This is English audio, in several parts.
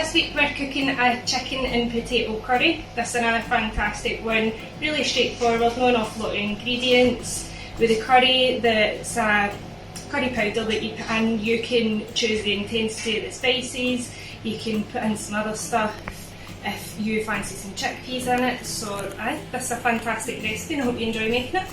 this week we're cooking a chicken and potato curry. This is another fantastic one, really straightforward, not an awful lot of ingredients. With a curry, that's a curry powder that you put in, you can choose the intensity of the spices, you can put in some other stuff if you fancy some chickpeas in it. So this is a fantastic recipe and I hope you enjoy making it.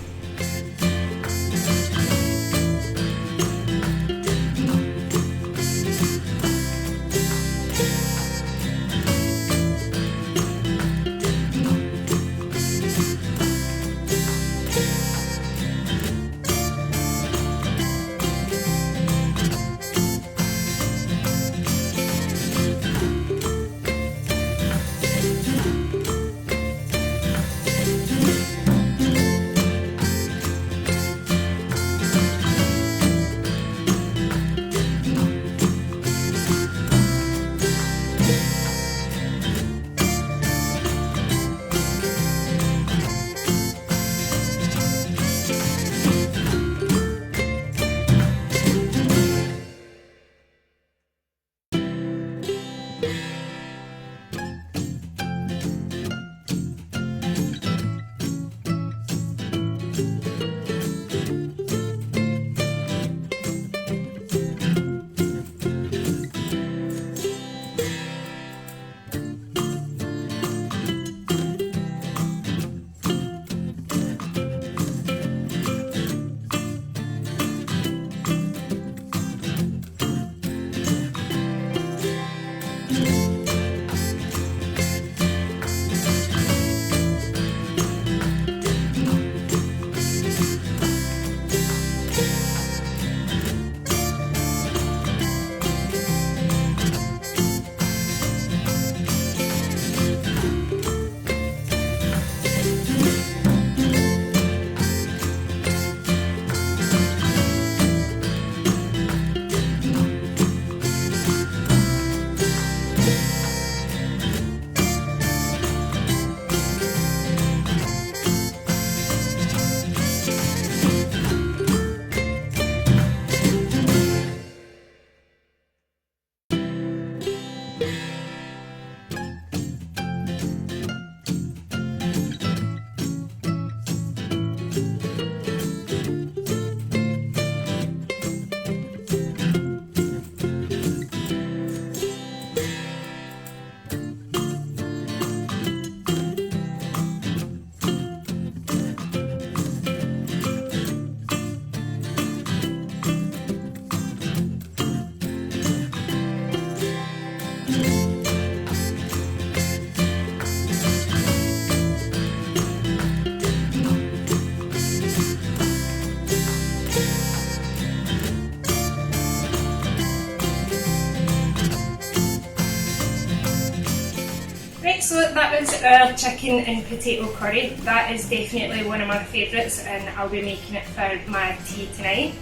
Right, so that was our chicken and potato curry. That is definitely one of my favourites and I'll be making it for my tea tonight.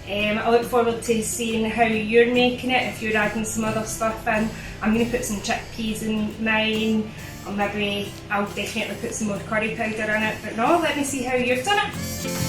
I look forward to seeing how you're making it, if you're adding some other stuff in. I'm going to put some chickpeas in mine, or maybe I'll definitely put some more curry powder in it, but no, let me see how you've done it.